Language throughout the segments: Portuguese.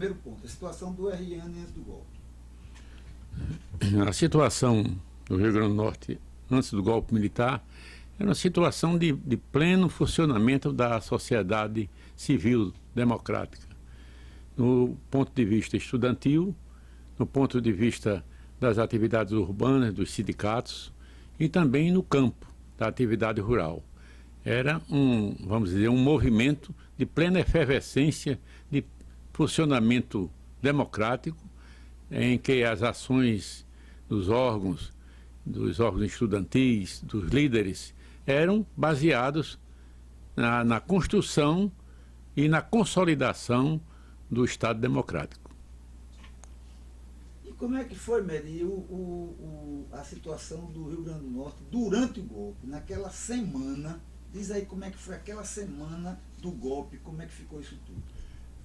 primeiro ponto, a situação do RN antes do golpe. A situação do Rio Grande do Norte antes do golpe militar era uma situação de pleno funcionamento da sociedade civil democrática, no ponto de vista estudantil, no ponto de vista das atividades urbanas, dos sindicatos e também no campo da atividade rural. Era vamos dizer, um movimento de plena efervescência de funcionamento democrático, em que as ações dos órgãos estudantis, dos líderes, eram baseados na construção e na consolidação do Estado democrático. E como é que foi, Meri, a situação do Rio Grande do Norte durante o golpe, naquela semana? Diz aí como é que foi aquela semana do golpe, como é que ficou isso tudo?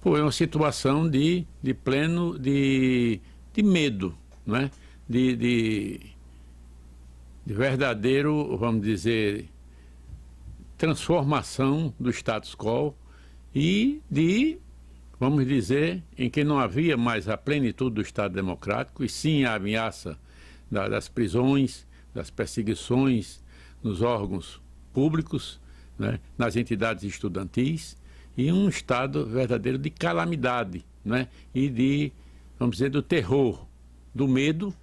Foi uma situação de pleno de medo, não é? De verdadeiro, vamos dizer, transformação do status quo e vamos dizer, em que não havia mais a plenitude do Estado democrático, e sim a ameaça das prisões, das perseguições nos órgãos públicos, né, nas entidades estudantis, e um estado verdadeiro de calamidade, né, e vamos dizer, do terror, do medo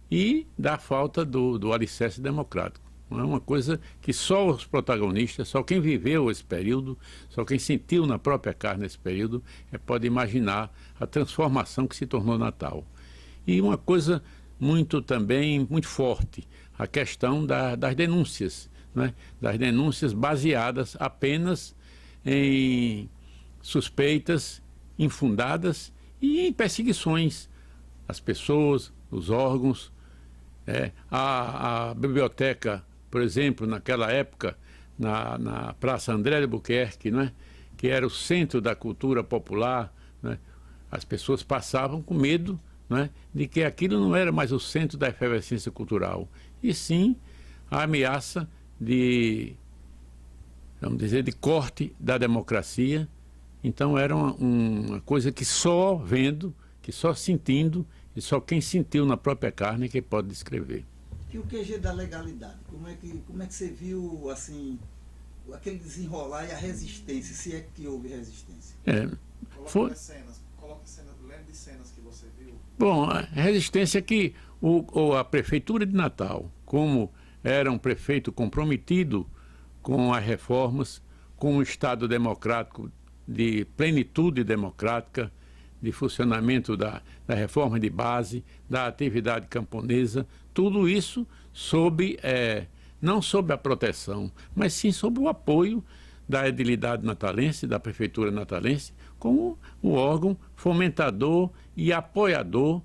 e da falta do alicerce democrático. É uma coisa que só os protagonistas, só quem viveu esse período, só quem sentiu na própria carne esse período, pode imaginar a transformação que se tornou Natal. E uma coisa muito forte, a questão das denúncias, né? Das denúncias baseadas apenas em suspeitas infundadas e em perseguições às pessoas, os órgãos. A biblioteca, por exemplo, naquela época, na Praça André de Albuquerque, né, que era o centro da cultura popular, né, as pessoas passavam com medo, né, de que aquilo não era mais o centro da efervescência cultural, e sim a ameaça vamos dizer, de corte da democracia. Então era uma coisa que só vendo, que só sentindo, e só quem sentiu na própria carne que pode descrever. E o QG da legalidade? Como é que você viu, assim, aquele desenrolar e a resistência, se é que houve resistência? Coloca cenas, lembra de cenas que você viu? Bom, a resistência é que a Prefeitura de Natal, como era um prefeito comprometido com as reformas, com um Estado democrático de plenitude democrática, de funcionamento da reforma de base, da atividade camponesa, tudo isso não sob a proteção, mas sim sob o apoio da edilidade natalense, da Prefeitura natalense, como o órgão fomentador e apoiador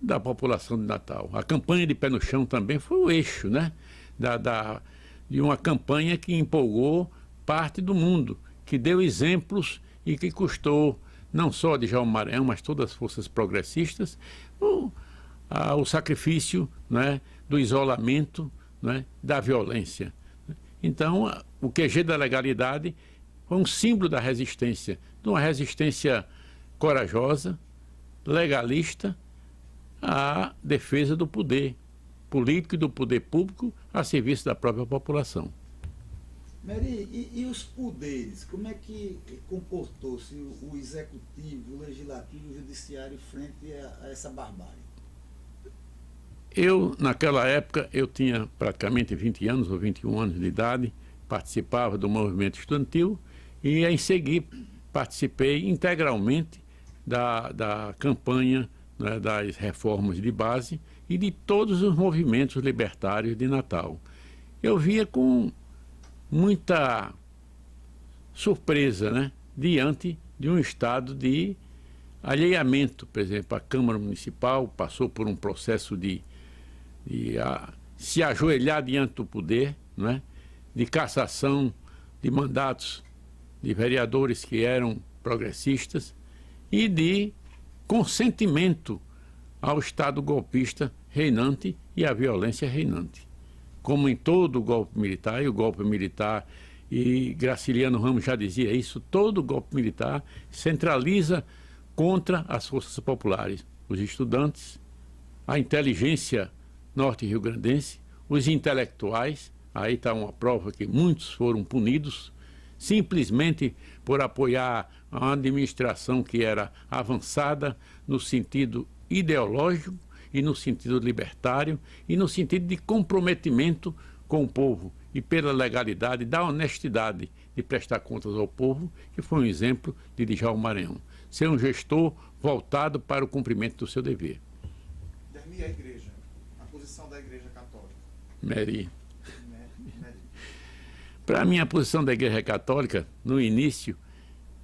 da população de Natal. A campanha de Pé no Chão também foi o eixo, né, de uma campanha que empolgou parte do mundo, que deu exemplos e que custou não só de Djalma Maranhão, mas todas as forças progressistas, o sacrifício, né, do isolamento, né, da violência. Então, o QG da legalidade foi um símbolo da resistência, de uma resistência corajosa, legalista, à defesa do poder político e do poder público a serviço da própria população. Meri, e os poderes? Como é que comportou-se o executivo, o legislativo e o judiciário frente a essa barbárie? Naquela época, eu tinha praticamente 20 anos ou 21 anos de idade, participava do movimento estudantil e, em seguida, participei integralmente da campanha, né, das reformas de base e de todos os movimentos libertários de Natal. Eu via com muita surpresa, né, diante de um estado de alheamento. Por exemplo, a Câmara Municipal passou por um processo de se ajoelhar diante do poder, né, de cassação de mandatos de vereadores que eram progressistas e de consentimento ao Estado golpista reinante e à violência reinante. Como em todo golpe militar, e o golpe militar, e Graciliano Ramos já dizia isso, todo golpe militar centraliza contra as forças populares, os estudantes, a inteligência norte-riograndense, os intelectuais. Aí está uma prova que muitos foram punidos simplesmente por apoiar a administração que era avançada no sentido ideológico e no sentido libertário e no sentido de comprometimento com o povo e pela legalidade, da honestidade de prestar contas ao povo, que foi um exemplo de Djalma Maranhão. Ser um gestor voltado para o cumprimento do seu dever. Dermi, a igreja, a posição da igreja católica. Mary. Para mim, a posição da Igreja Católica, no início,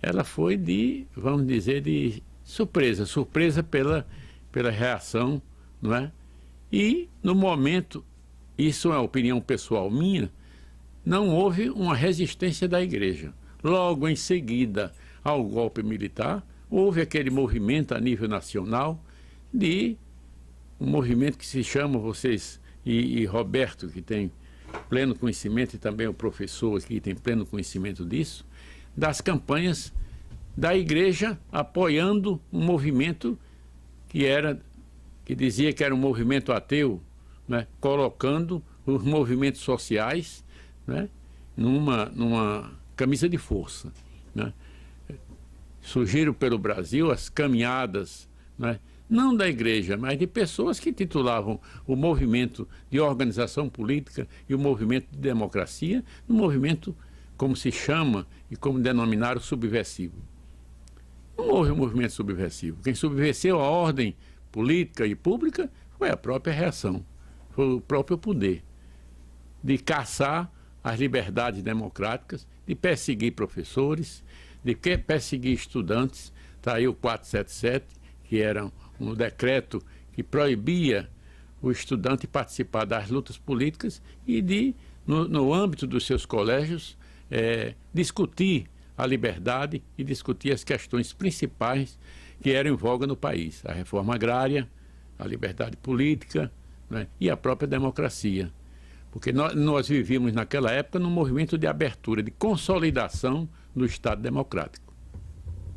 ela foi de, vamos dizer, de surpresa pela reação, não é? E, no momento, isso é uma opinião pessoal minha, não houve uma resistência da Igreja. Logo em seguida ao golpe militar, houve aquele movimento a nível nacional de um movimento que se chama, vocês, e Roberto, que tem pleno conhecimento, e também o professor aqui tem pleno conhecimento disso, das campanhas da Igreja apoiando um movimento que dizia que era um movimento ateu, né, colocando os movimentos sociais, né, numa camisa de força, né. Surgiram pelo Brasil as caminhadas, né, não da igreja, mas de pessoas que titulavam o movimento de organização política e o movimento de democracia, um movimento, como se chama e como denominaram, subversivo. Não houve um movimento subversivo. Quem subversivou a ordem política e pública foi a própria reação, foi o próprio poder de caçar as liberdades democráticas, de perseguir professores, de perseguir estudantes. Está aí o 477, que era um decreto que proibia o estudante participar das lutas políticas e de, no âmbito dos seus colégios, discutir a liberdade e discutir as questões principais que eram em voga no país. A reforma agrária, a liberdade política, né, e a própria democracia. Porque nós vivíamos naquela época num movimento de abertura, de consolidação do Estado democrático.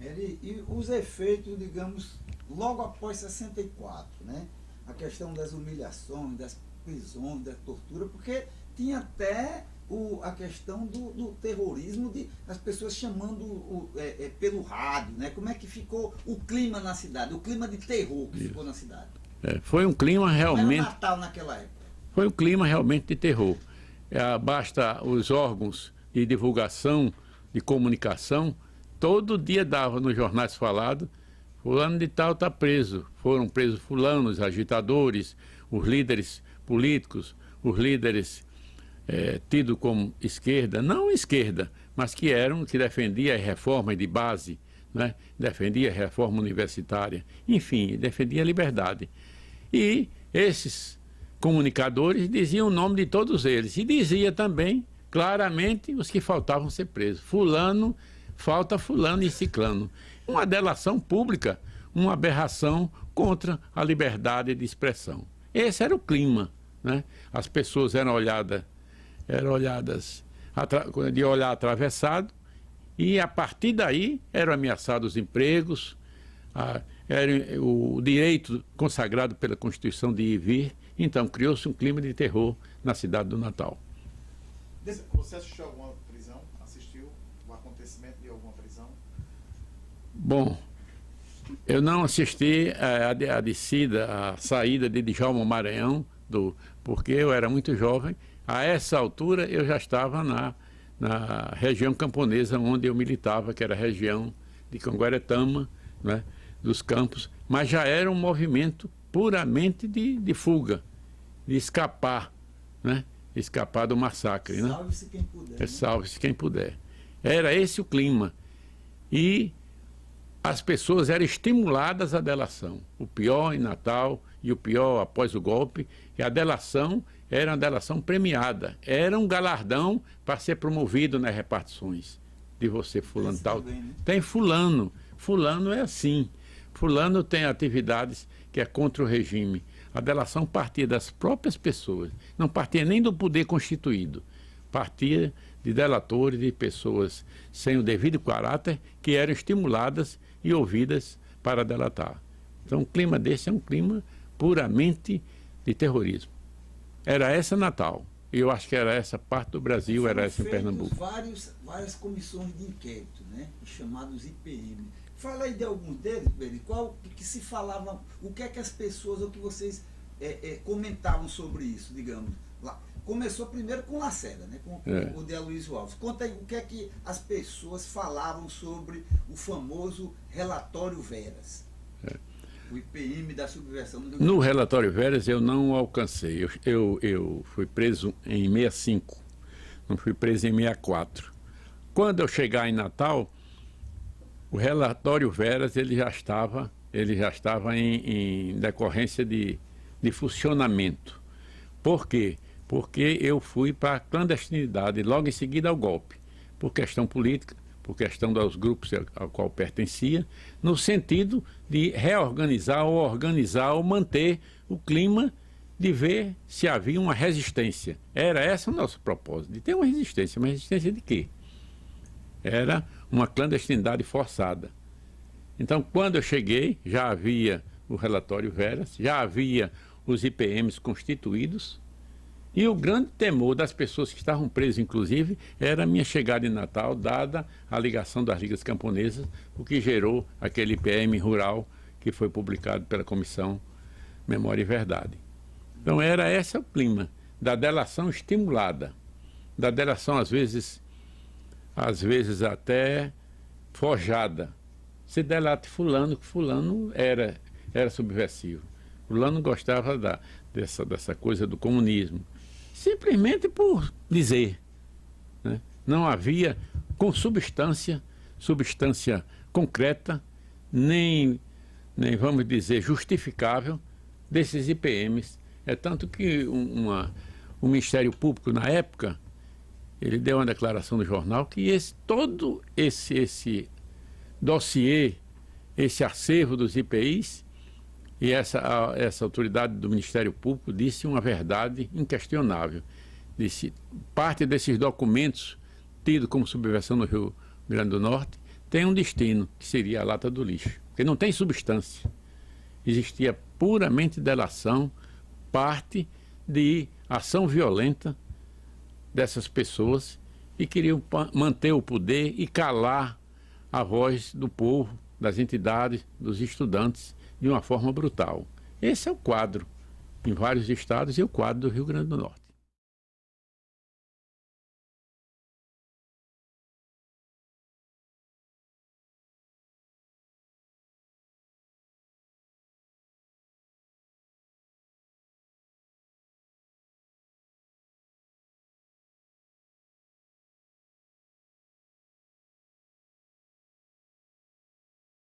E os efeitos, digamos, logo após 64, né? A questão das humilhações, das prisões, da tortura, porque tinha até a questão do terrorismo, de as pessoas chamando pelo rádio, né? Como é que ficou o clima na cidade, o clima de terror que ficou na cidade? Foi um clima realmente... Era Natal naquela época. Foi um clima realmente de terror. Basta os órgãos de divulgação, de comunicação, todo dia dava nos jornais falados: fulano de tal está preso, foram presos fulanos, agitadores, os líderes políticos, os líderes tidos como esquerda, não esquerda, mas que defendiam a reforma de base, né? Defendia a reforma universitária, enfim, defendia a liberdade. E esses comunicadores diziam o nome de todos eles, e dizia também claramente os que faltavam ser presos: fulano, falta fulano e ciclano. Uma delação pública, uma aberração contra a liberdade de expressão. Esse era o clima, né? As pessoas eram olhadas de olhar atravessado, e a partir daí eram ameaçados os empregos, era o direito consagrado pela Constituição de ir e vir. Então criou-se um clima de terror na cidade do Natal. Você assistiu a alguma prisão? Assistiu o acontecimento de alguma prisão? Bom, eu não assisti a descida, a saída de Djalma Maranhão, porque eu era muito jovem. A essa altura eu já estava na região camponesa onde eu militava, que era a região de Canguaretama, né, dos Campos, mas já era um movimento puramente de fuga, de escapar, né? Escapar do massacre. Salve-se quem puder. Né? Salve-se quem puder. Era esse o clima. E as pessoas eram estimuladas à delação. O pior em Natal e o pior após o golpe, e a delação era uma delação premiada. Era um galardão para ser promovido nas repartições. De você, fulano tal. Também, né? Tem fulano. Fulano é assim. Fulano tem atividades que é contra o regime. A delação partia das próprias pessoas, não partia nem do poder constituído, partia de delatores, de pessoas sem o devido caráter, que eram estimuladas e ouvidas para delatar. Então, um clima desse é um clima puramente de terrorismo. Era essa Natal. E eu acho que era essa parte do Brasil, era essa em Pernambuco. Várias comissões de inquérito, né, chamados IPM. Fala aí de alguns deles, Beli, qual que se falava, o que é que as pessoas, ou que vocês comentavam sobre isso, digamos. Lá. Começou primeiro com Lacerda, né, com o de Aloysio Alves. Conta aí o que é que as pessoas falavam sobre o famoso relatório Veras. O IPM da subversão do Rio Grande do Norte. No relatório Veras eu não alcancei. Eu fui preso em 65, não fui preso em 64. Quando eu chegar em Natal, o relatório Veras ele já estava em decorrência de funcionamento. Por quê? Porque eu fui para a clandestinidade logo em seguida ao golpe, por questão política, por questão dos grupos ao qual pertencia, no sentido de reorganizar ou organizar ou manter o clima de ver se havia uma resistência. Era esse o nosso propósito, de ter uma resistência. Uma resistência de quê? Era uma clandestinidade forçada. Então, quando eu cheguei, já havia o relatório Veras, já havia os IPMs constituídos, e o grande temor das pessoas que estavam presas, inclusive, era a minha chegada em Natal, dada a ligação das ligas camponesas, o que gerou aquele IPM rural que foi publicado pela Comissão Memória e Verdade. Então era esse o clima da delação estimulada, da delação às vezes até forjada. Se delate fulano, que fulano era subversivo. Fulano gostava dessa coisa do comunismo. Simplesmente por dizer, né? Não havia com substância concreta, nem vamos dizer todo desses IPMs. É tanto que o Ministério Público, na época, ele deu uma declaração no jornal que todo esse dossiê, esse acervo dos IPIs, e essa autoridade do Ministério Público disse uma verdade inquestionável. Disse, parte desses documentos, tidos como subversão no Rio Grande do Norte, tem um destino, que seria a lata do lixo. Porque não tem substância. Existia puramente delação, parte de ação violenta dessas pessoas que queriam manter o poder e calar a voz do povo, das entidades, dos estudantes, de uma forma brutal. Esse é o quadro em vários estados e o quadro do Rio Grande do Norte.